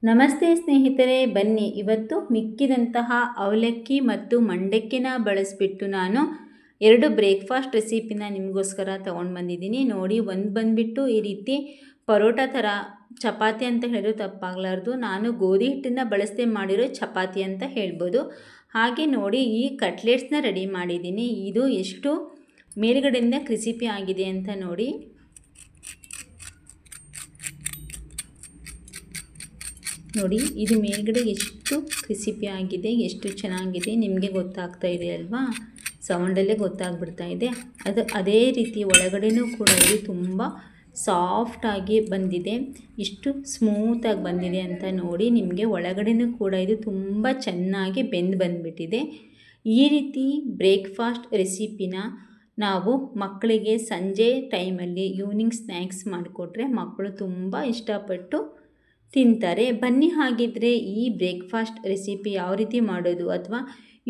ನಮಸ್ತೆ ಸ್ನೇಹಿತರೆ, ಬನ್ನಿ ಇವತ್ತು ಮಿಕ್ಕಿದಂತಹ ಅವಲಕ್ಕಿ ಮತ್ತು ಮಂಡಕ್ಕಿನ ಬಳಸಿಬಿಟ್ಟು ನಾನು ಎರಡು ಬ್ರೇಕ್ಫಾಸ್ಟ್ ರೆಸಿಪಿನ ನಿಮಗೋಸ್ಕರ ತೊಗೊಂಡು ಬಂದಿದ್ದೀನಿ. ನೋಡಿ, ಒಂದು ಬಂದುಬಿಟ್ಟು ಈ ರೀತಿ ಪರೋಟ ಥರ ಚಪಾತಿ ಅಂತ ಹೇಳಿದ್ರು ತಪ್ಪಾಗಲಾರ್ದು. ನಾನು ಗೋಧಿ ಹಿಟ್ಟನ್ನು ಬಳಸದೆ ಮಾಡಿರೋ ಚಪಾತಿ ಅಂತ ಹೇಳ್ಬೋದು. ಹಾಗೆ ನೋಡಿ, ಈ ಕಟ್ಲೆಟ್ಸ್ನ ರೆಡಿ ಮಾಡಿದ್ದೀನಿ. ಇದು ಎಷ್ಟು ಮೇಲ್ಗಡೆಯಿಂದ ಕ್ರಿಸಿಪಿ ಆಗಿದೆ ಅಂತ ನೋಡಿ. ನೋಡಿ, ಇದು ಮೇಲ್ಗಡೆ ಎಷ್ಟು ಕ್ರಿಸಿಪಿ ಆಗಿದೆ, ಎಷ್ಟು ಚೆನ್ನಾಗಿದೆ ನಿಮಗೆ ಗೊತ್ತಾಗ್ತಾ ಇದೆ ಅಲ್ವಾ? ಸೌಂಡಲ್ಲೇ ಗೊತ್ತಾಗ್ಬಿಡ್ತಾ ಇದೆ. ಅದೇ ರೀತಿ ಒಳಗಡೆನೂ ಕೂಡ ಇದು ತುಂಬ ಸಾಫ್ಟಾಗಿ ಬಂದಿದೆ. ಇಷ್ಟು ಸ್ಮೂತಾಗಿ ಬಂದಿದೆ ಅಂತ ನೋಡಿ. ನಿಮಗೆ ಒಳಗಡೆನೂ ಕೂಡ ಇದು ತುಂಬ ಚೆನ್ನಾಗಿ ಬಂದುಬಿಟ್ಟಿದೆ. ಈ ರೀತಿ ಬ್ರೇಕ್ಫಾಸ್ಟ್ ರೆಸಿಪಿನ ನಾವು ಮಕ್ಕಳಿಗೆ ಸಂಜೆ ಟೈಮಲ್ಲಿ ಈವ್ನಿಂಗ್ ಸ್ನ್ಯಾಕ್ಸ್ ಮಾಡಿಕೊಟ್ರೆ ಮಕ್ಕಳು ತುಂಬ ಇಷ್ಟಪಟ್ಟು ತಿಂತಾರೆ. ಬನ್ನಿ, ಹಾಗಿದ್ದರೆ ಈ ಬ್ರೇಕ್ಫಾಸ್ಟ್ ರೆಸಿಪಿ ಯಾವ ರೀತಿ ಮಾಡೋದು ಅಥವಾ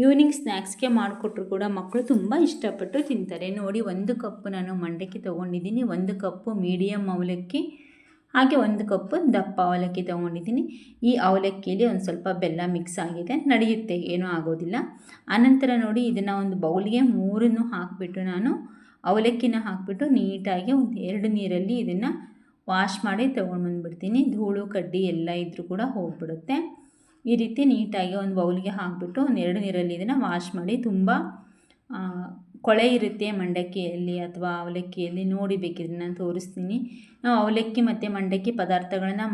ಈವ್ನಿಂಗ್ ಸ್ನ್ಯಾಕ್ಸ್ಗೆ ಮಾಡಿಕೊಟ್ರು ಕೂಡ ಮಕ್ಕಳು ತುಂಬ ಇಷ್ಟಪಟ್ಟು ತಿಂತಾರೆ. ನೋಡಿ, 1 ಕಪ್ ನಾನು ಮಂಡಕ್ಕಿ ತೊಗೊಂಡಿದ್ದೀನಿ, 1 ಕಪ್ಪು ಮೀಡಿಯಮ್ ಅವಲಕ್ಕಿ, ಹಾಗೆ 1 ಕಪ್ಪು ದಪ್ಪ ಅವಲಕ್ಕಿ ತೊಗೊಂಡಿದ್ದೀನಿ. ಈ ಅವಲಕ್ಕಿಯಲ್ಲಿ ಒಂದು ಸ್ವಲ್ಪ ಬೆಲ್ಲ ಮಿಕ್ಸ್ ಆಗಿದೆ, ನಡೆಯುತ್ತೆ, ಏನೂ ಆಗೋದಿಲ್ಲ. ಆನಂತರ ನೋಡಿ, ಇದನ್ನು ಒಂದು ಬೌಲ್ಗೆ 3 ಹಾಕಿಬಿಟ್ಟು ನಾನು ಅವಲಕ್ಕಿನ ಹಾಕಿಬಿಟ್ಟು ನೀಟಾಗಿ ಒಂದು 2 ನೀರಲ್ಲಿ ಇದನ್ನು ವಾಶ್ ಮಾಡಿ ತೊಗೊಂಡು ಬಂದುಬಿಡ್ತೀನಿ. ಧೂಳು ಕಡ್ಡಿ ಎಲ್ಲ ಇದ್ದರೂ ಕೂಡ ಹೋಗಿಬಿಡುತ್ತೆ. ಈ ರೀತಿ ನೀಟಾಗಿ ಒಂದು ಬೌಲ್ಗೆ ಹಾಕಿಬಿಟ್ಟು ಒಂದು 2 ನೀರಲ್ಲಿ ಇದನ್ನು ವಾಶ್ ಮಾಡಿ. ತುಂಬ ಕೊಳೆ ಇರುತ್ತೆ ಮಂಡಕ್ಕಿಯಲ್ಲಿ ಅಥವಾ ಅವಲಕ್ಕಿಯಲ್ಲಿ, ನೋಡಿ ಬೇಕಿದ್ರೆ ನಾನು ತೋರಿಸ್ತೀನಿ. ನಾವು ಅವಲಕ್ಕಿ ಮತ್ತು ಮಂಡಕ್ಕಿ ಪದಾರ್ಥಗಳನ್ನು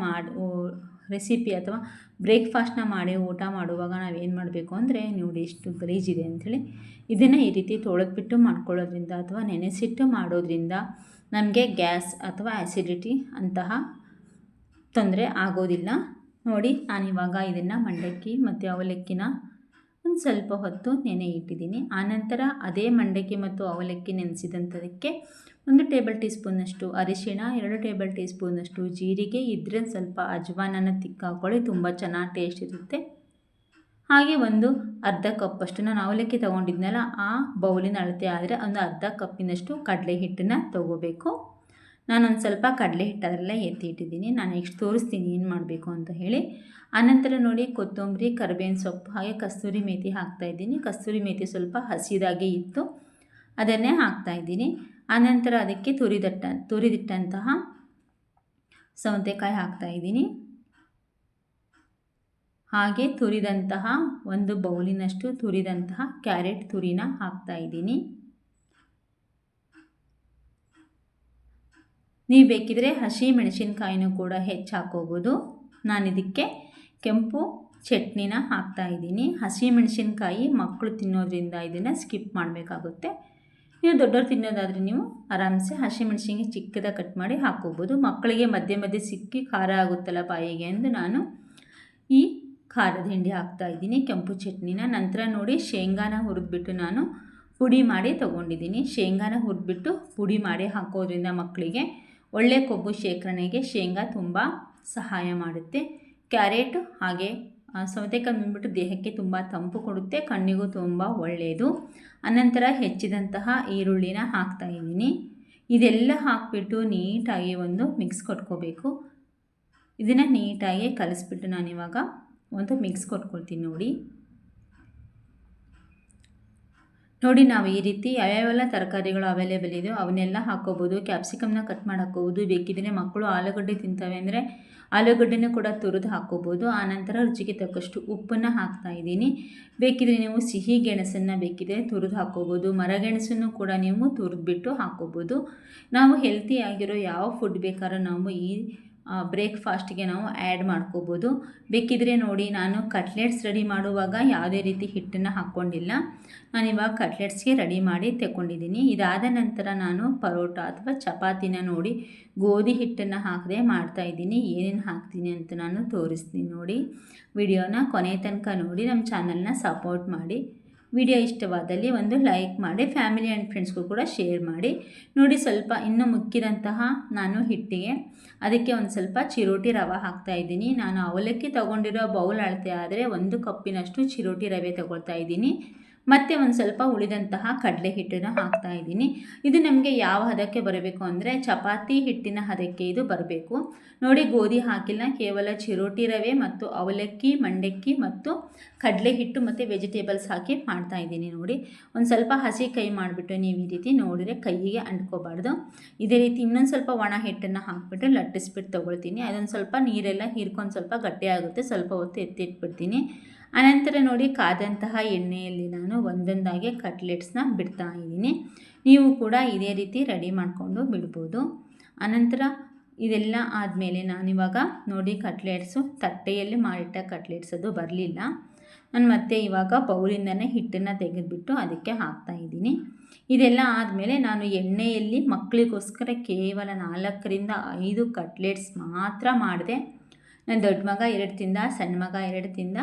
ರೆಸಿಪಿ ಅಥವಾ ಬ್ರೇಕ್ಫಾಸ್ಟ್ನ ಮಾಡಿ ಊಟ ಮಾಡುವಾಗ ನಾವೇನು ಮಾಡಬೇಕು ಅಂದರೆ, ನೋಡಿ ಎಷ್ಟು ಗಲೀಜಿದೆ ಅಂಥೇಳಿ, ಇದನ್ನು ಈ ರೀತಿ ತೊಳೆದ್ಬಿಟ್ಟು ಮಾಡ್ಕೊಳ್ಳೋದ್ರಿಂದ ಅಥವಾ ನೆನೆಸಿಟ್ಟು ಮಾಡೋದ್ರಿಂದ ನಮಗೆ ಗ್ಯಾಸ್ ಅಥವಾ ಆ್ಯಸಿಡಿಟಿ ಅಂತಹ ತೊಂದರೆ ಆಗೋದಿಲ್ಲ. ನೋಡಿ, ನಾನಿವಾಗ ಇದನ್ನು ಮಂಡಕ್ಕಿ ಮತ್ತು ಅವಲಕ್ಕಿನ ಒಂದು ಸ್ವಲ್ಪ ಹೊತ್ತು ನೆನೆ ಇಟ್ಟಿದ್ದೀನಿ. ಆನಂತರ ಅದೇ ಮಂಡಕ್ಕಿ ಮತ್ತು ಅವಲಕ್ಕಿ ನೆನೆಸಿದಂಥದಕ್ಕೆ 1 ಟೇಬಲ್ ಟೀ ಸ್ಪೂನಷ್ಟು ಅರಿಶಿಣ, 2 ಟೇಬಲ್ ಟೀ ಸ್ಪೂನಷ್ಟು ಜೀರಿಗೆ, ಇದ್ದರೆ ಸ್ವಲ್ಪ ಅಜ್ವಾನನ ಹಾಕ್ಕೊಳ್ಳಿ, ತುಂಬ ಚೆನ್ನಾಗಿ ಟೇಸ್ಟ್ ಇರುತ್ತೆ. ಹಾಗೆ ಒಂದು ಅರ್ಧ ಕಪ್ಪಷ್ಟು ನಾನು ಅವಲಕ್ಕಿ ತೊಗೊಂಡಿದ್ನಲ್ಲ, ಆ ಬೌಲಿನ ಅಳತೆ ಆದರೆ ಒಂದು ಅರ್ಧ ಕಪ್ಪಿನಷ್ಟು ಕಡಲೆ ಹಿಟ್ಟನ್ನು ತೊಗೋಬೇಕು. ನಾನೊಂದು ಸ್ವಲ್ಪ ಕಡಲೆ ಹಿಟ್ಟದರಲ್ಲೇ ಎತ್ತಿ ಇಟ್ಟಿದ್ದೀನಿ. ನಾನು ನೆಕ್ಸ್ಟ್ ತೋರಿಸ್ತೀನಿ ಏನು ಮಾಡಬೇಕು ಅಂತ ಹೇಳಿ. ಆನಂತರ ನೋಡಿ, ಕೊತ್ತಂಬರಿ, ಕರಿಬೇವಿನ ಸೊಪ್ಪು ಹಾಗೆ ಕಸ್ತೂರಿ ಮೇಥಿ ಹಾಕ್ತಾಯಿದ್ದೀನಿ. ಕಸ್ತೂರಿ ಮೇಥಿ ಸ್ವಲ್ಪ ಹಸಿದಾಗಿ ಇತ್ತು, ಅದನ್ನೇ ಹಾಕ್ತಾಯಿದ್ದೀನಿ. ಆನಂತರ ಅದಕ್ಕೆ ತುರಿದಿಟ್ಟಂತಹ ಸೌತೆಕಾಯಿ ಹಾಕ್ತಾಯಿದ್ದೀನಿ. ಹಾಗೆ ತುರಿದಂತಹ 1 ಬೌಲಿನಷ್ಟು ತುರಿದಂತಹ ಕ್ಯಾರೆಟ್ ತುರಿನ ಹಾಕ್ತಾಯಿದ್ದೀನಿ. ನೀವು ಬೇಕಿದ್ರೆ ಹಸಿ ಮೆಣಸಿನ್ಕಾಯಿನೂ ಕೂಡ ಹೆಚ್ಚು ಹಾಕೋಬೋದು. ನಾನಿದಕ್ಕೆ ಕೆಂಪು ಚಟ್ನಿನ ಹಾಕ್ತಾಯಿದ್ದೀನಿ. ಹಸಿ ಮೆಣಸಿನ್ಕಾಯಿ ಮಕ್ಕಳು ತಿನ್ನೋದ್ರಿಂದ ಇದನ್ನು ಸ್ಕಿಪ್ ಮಾಡಬೇಕಾಗುತ್ತೆ. ನೀವು ದೊಡ್ಡವ್ರು ತಿನ್ನೋದಾದರೆ ನೀವು ಆರಾಮ್ಸೆ ಹಸಿ ಮೆಣಸಿನ್ಕಾಯಿ ಚಿಕ್ಕದಾಗಿ ಕಟ್ ಮಾಡಿ ಹಾಕ್ಕೋಬೋದು. ಮಕ್ಕಳಿಗೆ ಮಧ್ಯೆ ಮಧ್ಯೆ ಸಿಕ್ಕಿ ಖಾರ ಆಗುತ್ತಲ್ಲ ಬಾಯಿಗೆ ಎಂದು ನಾನು ಈ ಖಾರದ ಹಿಂಡಿ ಹಾಕ್ತಾಯಿದ್ದೀನಿ, ಕೆಂಪು ಚಟ್ನಿನ. ನಂತರ ನೋಡಿ, ಶೇಂಗಾನ ಹುರಿದ್ಬಿಟ್ಟು ನಾನು ಪುಡಿ ಮಾಡಿ ತೊಗೊಂಡಿದ್ದೀನಿ. ಶೇಂಗಾನ ಹುರಿದ್ಬಿಟ್ಟು ಪುಡಿ ಮಾಡಿ ಹಾಕೋದ್ರಿಂದ ಮಕ್ಕಳಿಗೆ ಒಳ್ಳೆಯ ಕೊಬ್ಬು ಶೇಖರಣೆಗೆ ಶೇಂಗಾ ತುಂಬ ಸಹಾಯ ಮಾಡುತ್ತೆ. ಕ್ಯಾರೆಟು ಹಾಗೆ ಸೌತೆಕಾಯಿ ಬಂದುಬಿಟ್ಟು ದೇಹಕ್ಕೆ ತುಂಬ ತಂಪು ಕೊಡುತ್ತೆ, ಕಣ್ಣಿಗೂ ತುಂಬ ಒಳ್ಳೆಯದು. ಅನಂತರ ಹೆಚ್ಚಿದಂತಹ ಈರುಳ್ಳಿನ ಹಾಕ್ತಾಯಿದ್ದೀನಿ. ಇದೆಲ್ಲ ಹಾಕಿಬಿಟ್ಟು ನೀಟಾಗಿ ಒಂದು ಮಿಕ್ಸ್ ಕೊಟ್ಕೋಬೇಕು. ಇದನ್ನು ನೀಟಾಗಿ ಕಲಿಸ್ಬಿಟ್ಟು ನಾನಿವಾಗ ಒಂದು ಮಿಕ್ಸ್ ಕೊಟ್ಕೊಳ್ತೀನಿ. ನೋಡಿ, ನಾವು ಈ ರೀತಿ ಯಾವ್ಯಾವೆಲ್ಲ ತರಕಾರಿಗಳು ಅವೈಲೇಬಲ್ ಇದೆಯೋ ಅವನ್ನೆಲ್ಲ ಹಾಕ್ಕೋಬೋದು. ಕ್ಯಾಪ್ಸಿಕಮ್ನ ಕಟ್ ಮಾಡಿ ಹಾಕ್ಕೋಬೋದು. ಬೇಕಿದ್ರೆ ಮಕ್ಕಳು ಆಲೂಗಡ್ಡೆ ತಿಂತವೆ ಅಂದರೆ ಆಲೂಗಡ್ಡೆನೂ ಕೂಡ ತುರಿದು ಹಾಕ್ಕೋಬೋದು. ಆನಂತರ ರುಚಿಗೆ ತಕ್ಕಷ್ಟು ಉಪ್ಪನ್ನು ಹಾಕ್ತಾಯಿದ್ದೀನಿ. ಬೇಕಿದ್ರೆ ನೀವು ಸಿಹಿ ಗೆಣಸನ್ನು ಬೇಕಿದ್ರೆ ತುರಿದು ಹಾಕ್ಕೋಬೋದು. ಮರಗೆಣಸನ್ನು ಕೂಡ ನೀವು ತುರಿದ್ಬಿಟ್ಟು ಹಾಕ್ಕೋಬೋದು. ನಾವು ಹೆಲ್ತಿಯಾಗಿರೋ ಯಾವ ಫುಡ್ ಬೇಕಾದ್ರೂ ನಾವು ಈ ಬ್ರೇಕ್ಫಾಸ್ಟ್ಗೆ ನಾವು ಆ್ಯಡ್ ಮಾಡ್ಕೋಬೋದು. ಬೇಕಿದ್ರೆ ನೋಡಿ, ನಾನು ಕಟ್ಲೆಟ್ಸ್ ರೆಡಿ ಮಾಡುವಾಗ ಯಾವುದೇ ರೀತಿ ಹಿಟ್ಟನ್ನು ಹಾಕ್ಕೊಂಡಿಲ್ಲ. ನಾನಿವಾಗ ಕಟ್ಲೆಟ್ಸ್ಗೆ ರೆಡಿ ಮಾಡಿ ತೆಕ್ಕೊಂಡಿದ್ದೀನಿ. ಇದಾದ ನಂತರ ನಾನು ಪರೋಟ ಅಥವಾ ಚಪಾತಿನ ನೋಡಿ ಗೋಧಿ ಹಿಟ್ಟನ್ನು ಹಾಕದೆ ಮಾಡ್ತಾಯಿದ್ದೀನಿ. ಏನೇನು ಹಾಕ್ತೀನಿ ಅಂತ ನಾನು ತೋರಿಸ್ತೀನಿ. ನೋಡಿ, ವಿಡಿಯೋನ ಕೊನೆ ತನಕ ನೋಡಿ, ನಮ್ಮ ಚಾನಲ್ನ ಸಪೋರ್ಟ್ ಮಾಡಿ. ವಿಡಿಯೋ ಇಷ್ಟವಾದಲ್ಲಿ ಒಂದು ಲೈಕ್ ಮಾಡಿ, ಫ್ಯಾಮಿಲಿ ಆ್ಯಂಡ್ ಫ್ರೆಂಡ್ಸ್ಗೂ ಕೂಡ ಶೇರ್ ಮಾಡಿ. ನೋಡಿ, ಸ್ವಲ್ಪ ಇನ್ನೂ ಮುಕ್ಕಿದಂತಹ ನಾನು ಹಿಟ್ಟಿಗೆ ಅದಕ್ಕೆ ಒಂದು ಸ್ವಲ್ಪ ಚಿರೋಟಿ ರವೆ ಹಾಕ್ತಾಯಿದ್ದೀನಿ. ನಾನು ಅವಲಕ್ಕಿ ತೊಗೊಂಡಿರೋ ಬೌಲ್ ಅಳತೆ ಆದರೆ 1 ಕಪ್ಪಿನಷ್ಟು ಚಿರೋಟಿ ರವೆ ತೊಗೊಳ್ತಾ ಇದ್ದೀನಿ. ಮತ್ತು ಒಂದು ಸ್ವಲ್ಪ ಉಳಿದಂತಹ ಕಡಲೆ ಹಿಟ್ಟನ್ನು ಹಾಕ್ತಾ ಇದ್ದೀನಿ. ಇದು ನಮಗೆ ಯಾವ ಹದಕ್ಕೆ ಬರಬೇಕು ಅಂದರೆ ಚಪಾತಿ ಹಿಟ್ಟಿನ ಹದಕ್ಕೆ ಇದು ಬರಬೇಕು. ನೋಡಿ, ಗೋಧಿ ಹಾಕಿಲ್ಲ, ಕೇವಲ ಚಿರೋಟಿ ರವೆ ಮತ್ತು ಅವಲಕ್ಕಿ, ಮಂಡಕ್ಕಿ ಮತ್ತು ಕಡಲೆ ಹಿಟ್ಟು ಮತ್ತು ವೆಜಿಟೇಬಲ್ಸ್ ಹಾಕಿ ಮಾಡ್ತಾ ಇದ್ದೀನಿ. ನೋಡಿ, ಒಂದು ಸ್ವಲ್ಪ ಹಸಿ ಕೈ ಮಾಡಿಬಿಟ್ಟು ನೀವು ಈ ರೀತಿ ನೋಡಿದರೆ ಕೈಗೆ ಅಂಟ್ಕೋಬಾರ್ದು. ಇದೇ ರೀತಿ ಇನ್ನೊಂದು ಸ್ವಲ್ಪ ಒಣ ಹಿಟ್ಟನ್ನು ಹಾಕಿಬಿಟ್ಟು ಲಟ್ಟಿಸ್ಬಿಟ್ಟು ತೊಗೊಳ್ತೀನಿ. ಅದೊಂದು ಸ್ವಲ್ಪ ನೀರೆಲ್ಲ ಹೀರ್ಕೊಂಡು ಸ್ವಲ್ಪ ಗಟ್ಟಿ ಆಗುತ್ತೆ, ಸ್ವಲ್ಪ ಹೊತ್ತು ಎತ್ತಿಟ್ಬಿಡ್ತೀನಿ. ಅನಂತರ ನೋಡಿ, ಕಾದಂತಹ ಎಣ್ಣೆಯಲ್ಲಿ ನಾನು ಒಂದೊಂದಾಗಿ ಕಟ್ಲೆಟ್ಸ್ನ ಬಿಡ್ತಾ ಇದ್ದೀನಿ. ನೀವು ಕೂಡ ಇದೇ ರೀತಿ ರೆಡಿ ಮಾಡಿಕೊಂಡು ಬಿಡ್ಬೋದು. ಅನಂತರ ಇದೆಲ್ಲ ಆದಮೇಲೆ ನಾನಿವಾಗ ನೋಡಿ ಕಟ್ಲೆಟ್ಸು ತಟ್ಟೆಯಲ್ಲಿ ಮಾಡಿಟ್ಟ ಕಟ್ಲೆಟ್ಸ್ ಅದು ಬರಲಿಲ್ಲ. ನಾನು ಮತ್ತೆ ಇವಾಗ ಬೌಲಿಂದನೇ ಹಿಟ್ಟನ್ನು ತೆಗೆದುಬಿಟ್ಟು ಅದಕ್ಕೆ ಹಾಕ್ತಾ ಇದ್ದೀನಿ. ಇದೆಲ್ಲ ಆದಮೇಲೆ ನಾನು ಎಣ್ಣೆಯಲ್ಲಿ ಮಕ್ಕಳಿಗೋಸ್ಕರ ಕೇವಲ 4ರಿಂದ 5 ಕಟ್ಲೆಟ್ಸ್ ಮಾತ್ರ ಮಾಡಿದೆ. ನನ್ನ ದೊಡ್ಡ ಮಗ 2 ತಿಂದ, ಸಣ್ಣ ಮಗ 2 ತಿಂದ,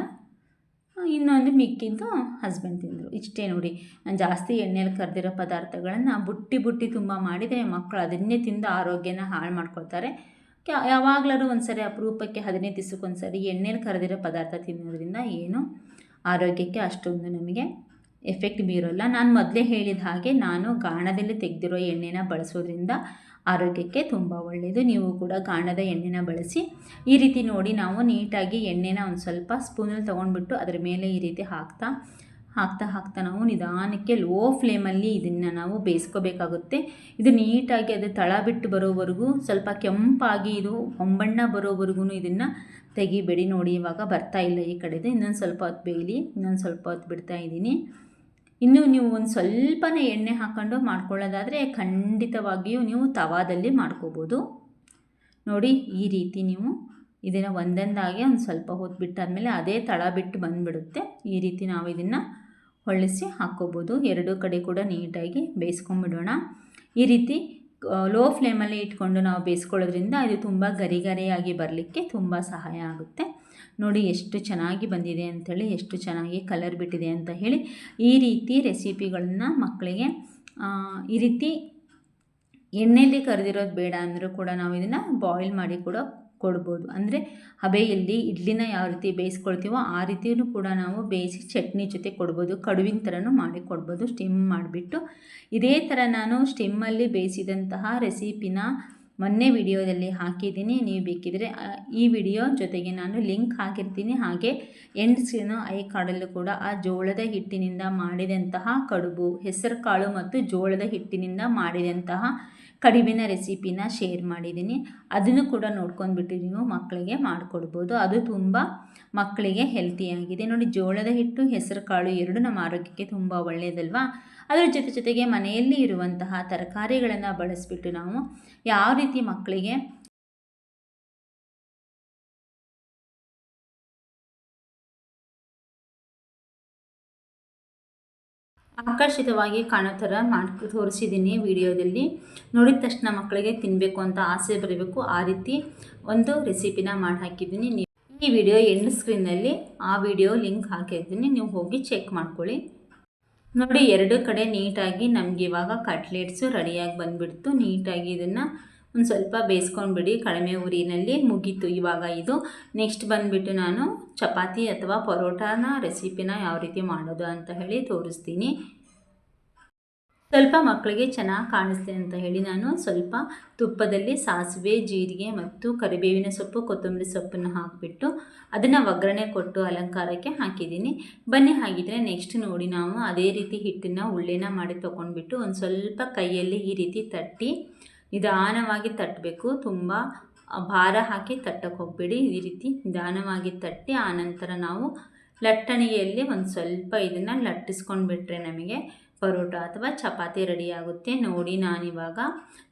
ಇನ್ನೊಂದು ಮಿಕ್ಕಿದ್ದು ಹಸ್ಬೆಂಡ್ ತಿಂದರು. ಇಷ್ಟೇ ನೋಡಿ, ನಾನು ಜಾಸ್ತಿ ಎಣ್ಣೆಯಲ್ಲಿ ಕರೆದಿರೋ ಪದಾರ್ಥಗಳನ್ನು ಬುಟ್ಟಿ ತುಂಬ ಮಾಡಿದರೆ ಮಕ್ಕಳು ಅದನ್ನೇ ತಿಂದು ಆರೋಗ್ಯನ ಹಾಳು ಮಾಡ್ಕೊಳ್ತಾರೆ. ಯಾವಾಗಲಾದ್ರೂ ಒಂದು ಸರಿ ಅಪರೂಪಕ್ಕೆ 15 ದಿವಸಕ್ಕೊಂದು ಸರಿ ಎಣ್ಣೆಯಲ್ಲಿ ಕರೆದಿರೋ ಪದಾರ್ಥ ತಿನ್ನೋದ್ರಿಂದ ಏನು ಆರೋಗ್ಯಕ್ಕೆ ಅಷ್ಟೊಂದು ನಮಗೆ ಎಫೆಕ್ಟ್ ಬೀರೋಲ್ಲ. ನಾನು ಮೊದಲೇ ಹೇಳಿದ ಹಾಗೆ ನಾನು ಗಾಣದಲ್ಲಿ ತೆಗೆದಿರೋ ಎಣ್ಣೆನ ಬಳಸೋದ್ರಿಂದ ಆರೋಗ್ಯಕ್ಕೆ ತುಂಬ ಒಳ್ಳೆಯದು. ನೀವು ಕೂಡ ಗಾಣದ ಎಣ್ಣೆನ ಬಳಸಿ. ಈ ರೀತಿ ನೋಡಿ, ನಾವು ನೀಟಾಗಿ ಎಣ್ಣೆನ ಒಂದು ಸ್ವಲ್ಪ ಸ್ಪೂನಲ್ಲಿ ತೊಗೊಂಡ್ಬಿಟ್ಟು ಅದರ ಮೇಲೆ ಈ ರೀತಿ ಹಾಕ್ತಾ ನಾವು ನಿಧಾನಕ್ಕೆ ಲೋ ಫ್ಲೇಮಲ್ಲಿ ಇದನ್ನು ನಾವು ಬೇಯಿಸ್ಕೋಬೇಕಾಗುತ್ತೆ. ಇದು ನೀಟಾಗಿ ಅದು ತಳ ಬಿಟ್ಟು ಬರೋವರೆಗೂ, ಸ್ವಲ್ಪ ಕೆಂಪಾಗಿ ಇದು ಹೊಂಬಣ್ಣ ಬರೋವರೆಗೂ ಇದನ್ನು ತೆಗಿಬೇಡಿ. ನೋಡಿ, ಇವಾಗ ಬರ್ತಾ ಇಲ್ಲ ಈ ಕಡೆದು. ಇನ್ನೊಂದು ಸ್ವಲ್ಪ ಹೊತ್ತು ಬೇಯಲಿ, ಇನ್ನೊಂದು ಸ್ವಲ್ಪ ಹೊತ್ತು ಬಿಡ್ತಾ ಇದ್ದೀನಿ. ಇನ್ನು ನೀವು ಒಂದು ಸ್ವಲ್ಪನೇ ಎಣ್ಣೆ ಹಾಕ್ಕೊಂಡು ಮಾಡ್ಕೊಳ್ಳೋದಾದರೆ ಖಂಡಿತವಾಗಿಯೂ ನೀವು ತವಾದಲ್ಲಿ ಮಾಡ್ಕೋಬೋದು. ನೋಡಿ, ಈ ರೀತಿ ನೀವು ಇದನ್ನು ಒಂದೊಂದಾಗಿ ಒಂದು ಸ್ವಲ್ಪ ಹೊತ್ತು ಬಿಟ್ಟಾದಮೇಲೆ ಅದೇ ತಳ ಬಿಟ್ಟು ಬಂದುಬಿಡುತ್ತೆ. ಈ ರೀತಿ ನಾವು ಇದನ್ನು ಹೊಳ್ಳಿಸಿ ಹಾಕ್ಕೋಬೋದು. ಎರಡೂ ಕಡೆ ಕೂಡ ನೀಟಾಗಿ ಬೇಯಿಸ್ಕೊಂಡ್ಬಿಡೋಣ. ಈ ರೀತಿ ಲೋ ಫ್ಲೇಮಲ್ಲಿ ಇಟ್ಕೊಂಡು ನಾವು ಬೇಯಿಸ್ಕೊಳ್ಳೋದ್ರಿಂದ ಇದು ತುಂಬ ಗರಿಗರಿಯಾಗಿ ಬರಲಿಕ್ಕೆ ತುಂಬ ಸಹಾಯ ಆಗುತ್ತೆ. ನೋಡಿ ಎಷ್ಟು ಚೆನ್ನಾಗಿ ಬಂದಿದೆ ಅಂಥೇಳಿ, ಎಷ್ಟು ಚೆನ್ನಾಗಿ ಕಲರ್ ಬಿಟ್ಟಿದೆ ಅಂತ ಹೇಳಿ. ಈ ರೀತಿ ರೆಸಿಪಿಗಳನ್ನ ಮಕ್ಕಳಿಗೆ ಈ ರೀತಿ ಎಣ್ಣೆಯಲ್ಲಿ ಕರೆದಿರೋದು ಬೇಡ ಅಂದರೂ ಕೂಡ ನಾವು ಇದನ್ನು ಬಾಯ್ಲ್ ಮಾಡಿ ಕೂಡ ಕೊಡ್ಬೋದು. ಅಂದರೆ ಹಬೆಯಲ್ಲಿ ಇಡ್ಲಿನ ಯಾವ ರೀತಿ ಬೇಯಿಸ್ಕೊಳ್ತೀವೋ ಆ ರೀತಿಯೂ ಕೂಡ ನಾವು ಬೇಯಿಸಿ ಚಟ್ನಿ ಜೊತೆ ಕೊಡ್ಬೋದು. ಕಡುವಿನ ಥರನೂ ಮಾಡಿ ಕೊಡ್ಬೋದು, ಸ್ಟಿಮ್ ಮಾಡಿಬಿಟ್ಟು. ಇದೇ ಥರ ನಾನು ಸ್ಟಿಮ್ಮಲ್ಲಿ ಬೇಯಿಸಿದಂತಹ ರೆಸಿಪಿನ ಮೊನ್ನೆ ವಿಡಿಯೋದಲ್ಲಿ ಹಾಕಿದ್ದೀನಿ. ನೀವು ಬೇಕಿದ್ರೆ ಈ ವಿಡಿಯೋ ಜೊತೆಗೆ ನಾನು ಲಿಂಕ್ ಹಾಕಿರ್ತೀನಿ. ಹಾಗೆ ಎಂಡ್ ಸ್ಕ್ರೀನು ಐ ಕಾರ್ಡಲ್ಲೂ ಕೂಡ ಆ ಜೋಳದ ಹಿಟ್ಟಿನಿಂದ ಮಾಡಿದಂತಹ ಕಡುಬು, ಹೆಸರು ಕಾಳು ಮತ್ತು ಜೋಳದ ಹಿಟ್ಟಿನಿಂದ ಮಾಡಿದಂತಹ ಕಡುಬಿನ ರೆಸಿಪಿನ ಶೇರ್ ಮಾಡಿದ್ದೀನಿ. ಅದನ್ನು ಕೂಡ ನೋಡ್ಕೊಂಡ್ಬಿಟ್ಟು ನೀವು ಮಕ್ಕಳಿಗೆ ಮಾಡಿಕೊಡ್ಬೋದು. ಅದು ತುಂಬ ಮಕ್ಕಳಿಗೆ ಹೆಲ್ತಿಯಾಗಿದೆ. ನೋಡಿ, ಜೋಳದ ಹಿಟ್ಟು, ಹೆಸರು ಕಾಳು ಎರಡೂ ನಮ್ಮ ಆರೋಗ್ಯಕ್ಕೆ ತುಂಬ ಒಳ್ಳೆಯದಲ್ವಾ. ಅದರ ಜೊತೆಗೆ ಮನೆಯಲ್ಲಿ ಇರುವಂತಹ ತರಕಾರಿಗಳನ್ನು ಬಳಸಿಬಿಟ್ಟು ನಾವು ಯಾವ ರೀತಿ ಮಕ್ಕಳಿಗೆ ಆಕರ್ಷಿತವಾಗಿ ಕಾಣೋ ಥರ ಮಾಡಿ ತೋರಿಸಿದ್ದೀನಿ ವಿಡಿಯೋದಲ್ಲಿ. ನೋಡಿದ ತಕ್ಷಣ ಮಕ್ಕಳಿಗೆ ತಿನ್ನಬೇಕು ಅಂತ ಆಸೆ ಬರಬೇಕು, ಆ ರೀತಿ ಒಂದು ರೆಸಿಪಿನ ಮಾಡಿ ಹಾಕಿದ್ದೀನಿ. ಈ ವಿಡಿಯೋ ಎಂಡ್ ಸ್ಕ್ರೀನಲ್ಲಿ ಆ ವಿಡಿಯೋ ಲಿಂಕ್ ಹಾಕಿರ್ತೀನಿ, ನೀವು ಹೋಗಿ ಚೆಕ್ ಮಾಡ್ಕೊಳ್ಳಿ. ನೋಡಿ, ಎರಡು ಕಡೆ ನೀಟಾಗಿ ನಮಗೆ ಇವಾಗ ಕಟ್ಲೆಟ್ಸು ರೆಡಿಯಾಗಿ ಬಂದುಬಿಡ್ತು. ನೀಟಾಗಿ ಇದನ್ನು ಒಂದು ಸ್ವಲ್ಪ ಬೇಯಿಸ್ಕೊಂಡ್ಬಿಡಿ ಕಡಿಮೆ ಉರಿನಲ್ಲಿ. ಮುಗೀತು ಇವಾಗ ಇದು. ನೆಕ್ಸ್ಟ್ ಬಂದುಬಿಟ್ಟು ನಾನು ಚಪಾತಿ ಅಥವಾ ಪರೋಟಾನ ರೆಸಿಪಿನ ಯಾವ ರೀತಿ ಮಾಡೋದು ಅಂತ ಹೇಳಿ ತೋರಿಸ್ತೀನಿ. ಸ್ವಲ್ಪ ಮಕ್ಕಳಿಗೆ ಚೆನ್ನಾಗಿ ಕಾಣಿಸ್ತೆ ಅಂತ ಹೇಳಿ ನಾನು ಸ್ವಲ್ಪ ತುಪ್ಪದಲ್ಲಿ ಸಾಸಿವೆ, ಜೀರಿಗೆ ಮತ್ತು ಕರಿಬೇವಿನ ಸೊಪ್ಪು, ಕೊತ್ತಂಬರಿ ಸೊಪ್ಪನ್ನು ಹಾಕಿಬಿಟ್ಟು ಅದನ್ನು ಒಗ್ಗರಣೆ ಕೊಟ್ಟು ಅಲಂಕಾರಕ್ಕೆ ಹಾಕಿದ್ದೀನಿ. ಬನ್ನಿ, ಹಾಗಿದ್ರೆ ನೆಕ್ಸ್ಟ್ ನೋಡಿ, ನಾವು ಅದೇ ರೀತಿ ಹಿಟ್ಟನ್ನು ಉಳ್ಳೆನ ಮಾಡಿ ತೊಗೊಂಡ್ಬಿಟ್ಟು ಒಂದು ಸ್ವಲ್ಪ ಕೈಯಲ್ಲಿ ಈ ರೀತಿ ತಟ್ಟಿ ನಿಧಾನವಾಗಿ ತಟ್ಟಬೇಕು. ತುಂಬ ಭಾರ ಹಾಕಿ ತಟ್ಟಕ್ಕೆ ಹೋಗಬೇಡಿ. ಈ ರೀತಿ ನಿಧಾನವಾಗಿ ತಟ್ಟಿ ಆನಂತರ ನಾವು ಲಟ್ಟಣಿಗೆಯಲ್ಲಿ ಒಂದು ಸ್ವಲ್ಪ ಇದನ್ನು ಲಟ್ಟಿಸ್ಕೊಂಡ್ಬಿಟ್ರೆ ನಮಗೆ ಪರೋಟ ಅಥವಾ ಚಪಾತಿ ರೆಡಿಯಾಗುತ್ತೆ. ನೋಡಿ, ನಾನಿವಾಗ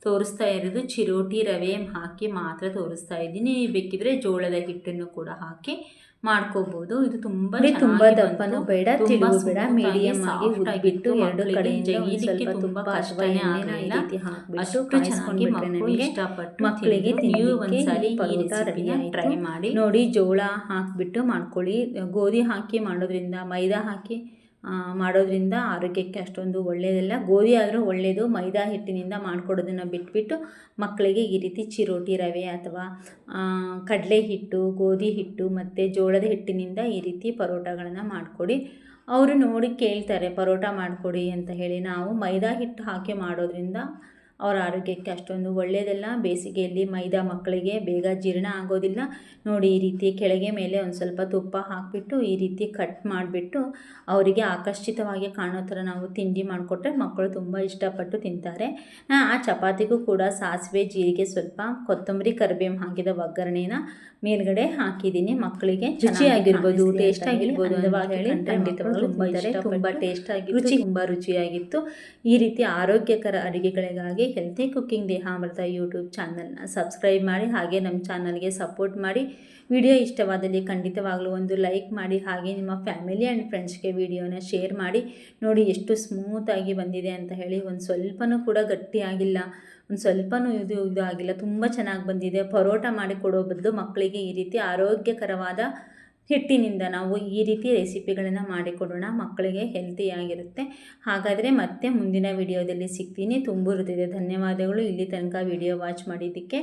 ತೋರಿಸ್ತಾ ಇರೋದು ಚಿರೋಟಿ ರವೆ ಹಾಕಿ ಮಾತ್ರ ತೋರಿಸ್ತಾ ಇದ್ದೀನಿ. ಬೇಕಿದ್ರೆ ಜೋಳದ ಹಿಟ್ಟನ್ನು ಕೂಡ ಹಾಕಿ ಮಾಡ್ಕೋಬಹುದು. ಇದು ತುಂಬ ದಪ್ಪನೂ ಬೇಡ, ತಿಳಿವು ಬೇಡ, ಮೀಡಿಯಂ ಆಗಿ ಉದ್ಬಿಟ್ಟು ಎರಡು ಕಡೆಯಿಂದ ಸ್ವಲ್ಪ ತುಂಬ ಕಷ್ಟನೇ ಆಗಲಿಲ್ಲ. ಅಷ್ಟು ಚೆನ್ನಾಗಿ ಮಕ್ಕಳು ಇಷ್ಟಪಟ್ಟು ಮಕ್ಕಳಿಗೆ ಒಂದ್ಸಲಿ ಈ ರೆಸಿಪಿನ ಟ್ರೈ ಮಾಡಿ ನೋಡಿ. ಜೋಳ ಹಾಕಿಬಿಟ್ಟು ಮಾಡ್ಕೊಳ್ಳಿ. ಗೋಧಿ ಹಾಕಿ ಮಾಡೋದ್ರಿಂದ, ಮೈದಾ ಹಾಕಿ ಮಾಡೋದ್ರಿಂದ ಆರೋಗ್ಯಕ್ಕೆ ಅಷ್ಟೊಂದು ಒಳ್ಳೆಯದಲ್ಲ. ಗೋಧಿ ಆದರೂ ಒಳ್ಳೆಯದು. ಮೈದಾ ಹಿಟ್ಟಿನಿಂದ ಮಾಡಿಕೊಡೋದನ್ನು ಬಿಟ್ಬಿಟ್ಟು ಮಕ್ಕಳಿಗೆ ಈ ರೀತಿ ಚಿರೋಟಿ ರವೆ ಅಥವಾ ಕಡಲೆ ಹಿಟ್ಟು, ಗೋಧಿ ಹಿಟ್ಟು ಮತ್ತು ಜೋಳದ ಹಿಟ್ಟಿನಿಂದ ಈ ರೀತಿ ಪರೋಟಗಳನ್ನು ಮಾಡಿಕೊಡಿ. ಅವರು ನೋಡಿ ಕೇಳ್ತಾರೆ ಪರೋಟ ಮಾಡಿಕೊಡಿ ಅಂತ ಹೇಳಿ. ನಾವು ಮೈದಾ ಹಿಟ್ಟು ಹಾಕಿ ಮಾಡೋದ್ರಿಂದ ಅವರ ಆರೋಗ್ಯಕ್ಕೆ ಅಷ್ಟೊಂದು ಒಳ್ಳೆಯದಲ್ಲ. ಬೇಸಿಗೆಯಲ್ಲಿ ಮೈದಾ ಮಕ್ಕಳಿಗೆ ಬೇಗ ಜೀರ್ಣ ಆಗೋದಿಲ್ಲ. ನೋಡಿ ಈ ರೀತಿ ಕೆಳಗೆ ಮೇಲೆ ಒಂದು ಸ್ವಲ್ಪ ತುಪ್ಪ ಹಾಕಿಬಿಟ್ಟು ಈ ರೀತಿ ಕಟ್ ಮಾಡಿಬಿಟ್ಟು ಅವರಿಗೆ ಆಕರ್ಷಿತವಾಗಿ ಕಾಣೋ ಥರ ನಾವು ತಿಂಡಿ ಮಾಡಿಕೊಟ್ರೆ ಮಕ್ಕಳು ತುಂಬ ಇಷ್ಟಪಟ್ಟು ತಿಂತಾರೆ. ಆ ಚಪಾತಿಗೂ ಕೂಡ ಸಾಸಿವೆ, ಜೀರಿಗೆ, ಸ್ವಲ್ಪ ಕೊತ್ತಂಬರಿ, ಕರಿಬೇವು ಹಾಕಿದ ಒಗ್ಗರಣೆನ ಮೇಲ್ಗಡೆ ಹಾಕಿದ್ದೀನಿ. ಮಕ್ಕಳಿಗೆ ರುಚಿಯಾಗಿರ್ಬೋದು, ಟೇಸ್ಟ್ ಆಗಿರ್ಬೋದು ಅಂತ ಹೇಳಿ ಖಂಡಿತವಾಗ್ಲೂ ತುಂಬ ಟೇಸ್ಟ್ ಆಗಿತ್ತು, ತುಂಬ ರುಚಿಯಾಗಿತ್ತು. ಈ ರೀತಿ ಆರೋಗ್ಯಕರ ಅಡುಗೆಗಳಿಗಾಗಿ ಹೆಲ್ತಿ ಕುಕ್ಕಿಂಗ್ ದೇಹಾಮೃತ ಯೂಟ್ಯೂಬ್ ಚಾನಲ್ನ ಸಬ್ಸ್ಕ್ರೈಬ್ ಮಾಡಿ, ಹಾಗೆ ನಮ್ಮ ಚಾನಲ್ಗೆ ಸಪೋರ್ಟ್ ಮಾಡಿ. ವಿಡಿಯೋ ಇಷ್ಟವಾದಲ್ಲಿ ಖಂಡಿತವಾಗ್ಲೂ ಒಂದು ಲೈಕ್ ಮಾಡಿ, ಹಾಗೆ ನಿಮ್ಮ ಫ್ಯಾಮಿಲಿ ಆ್ಯಂಡ್ ಫ್ರೆಂಡ್ಸ್ಗೆ ವಿಡಿಯೋನ ಶೇರ್ ಮಾಡಿ. ನೋಡಿ ಎಷ್ಟು ಸ್ಮೂತಾಗಿ ಬಂದಿದೆ ಅಂತ ಹೇಳಿ. ಒಂದು ಸ್ವಲ್ಪನೂ ಕೂಡ ಗಟ್ಟಿಯಾಗಿಲ್ಲ, ಒಂದು ಸ್ವಲ್ಪನೂ ಇದು ಆಗಿಲ್ಲ, ತುಂಬ ಚೆನ್ನಾಗಿ ಬಂದಿದೆ. ಪರೋಟ ಮಾಡಿ ಕೊಡೋ ಬದಲು ಮಕ್ಕಳಿಗೆ ಈ ರೀತಿ ಆರೋಗ್ಯಕರವಾದ ಹಿಟ್ಟಿನಿಂದ ನಾವು ಈ ರೀತಿ ರೆಸಿಪಿಗಳನ್ನು ಮಾಡಿಕೊಡೋಣ, ಮಕ್ಕಳಿಗೆ ಹೆಲ್ತಿಯಾಗಿರುತ್ತೆ. ಹಾಗಾದರೆ ಮತ್ತೆ ಮುಂದಿನ ವಿಡಿಯೋದಲ್ಲಿ ಸಿಗ್ತೀನಿ. ತುಂಬ ಹೃದಯದ ಧನ್ಯವಾದಗಳು ಇಲ್ಲಿ ತನಕ ವಿಡಿಯೋ ವಾಚ್ ಮಾಡಿದ್ದಕ್ಕೆ.